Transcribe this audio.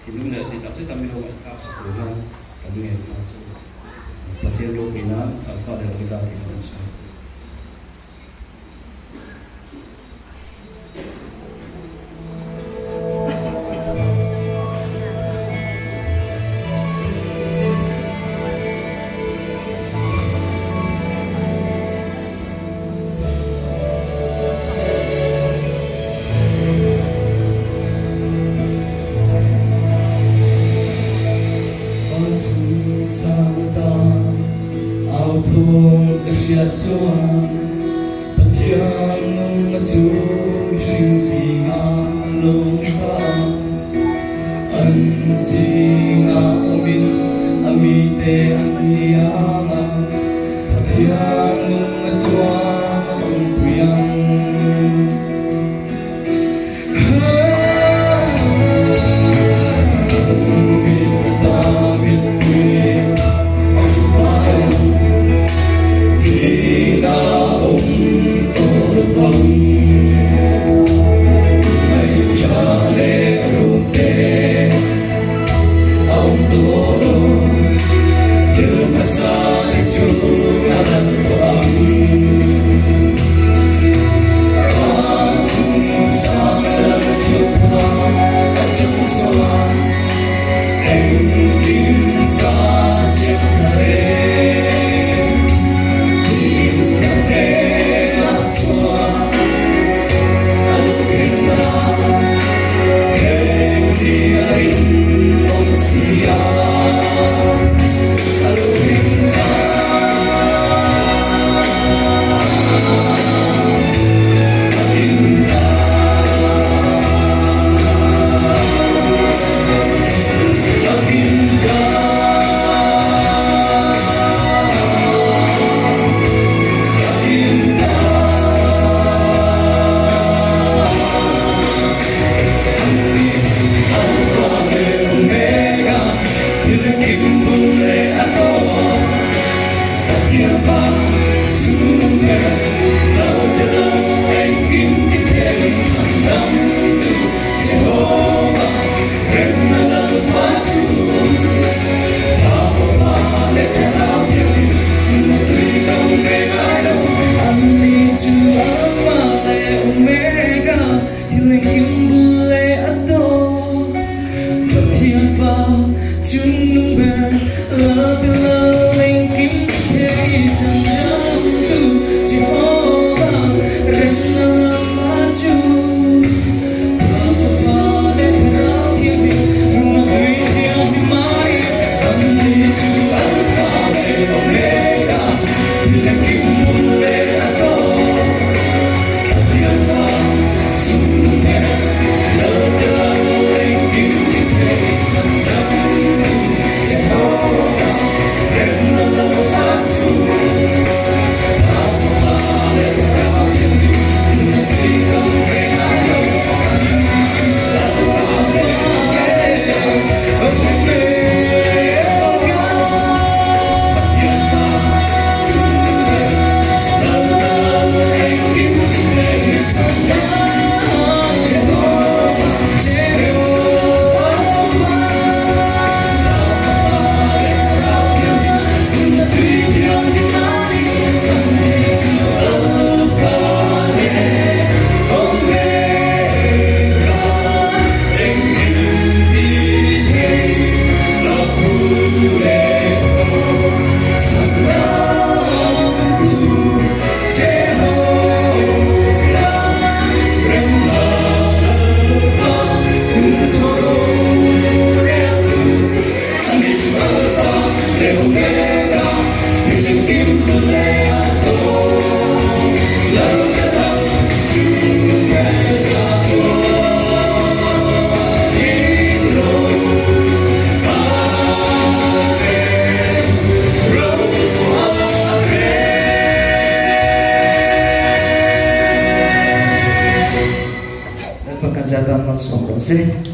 thì lúc này thì tập sẽ tâm yêu khác sẽ từ hơn tâm nghe nó chứ và thiên đô bị nó alpha để người ta thì nó sẽ chia cho bất thiện nung chú sinh gì ngã lung ta ân gì ngã min ami te ani ama bất thiện nung chú ông priang Pagkazatan mas sobrang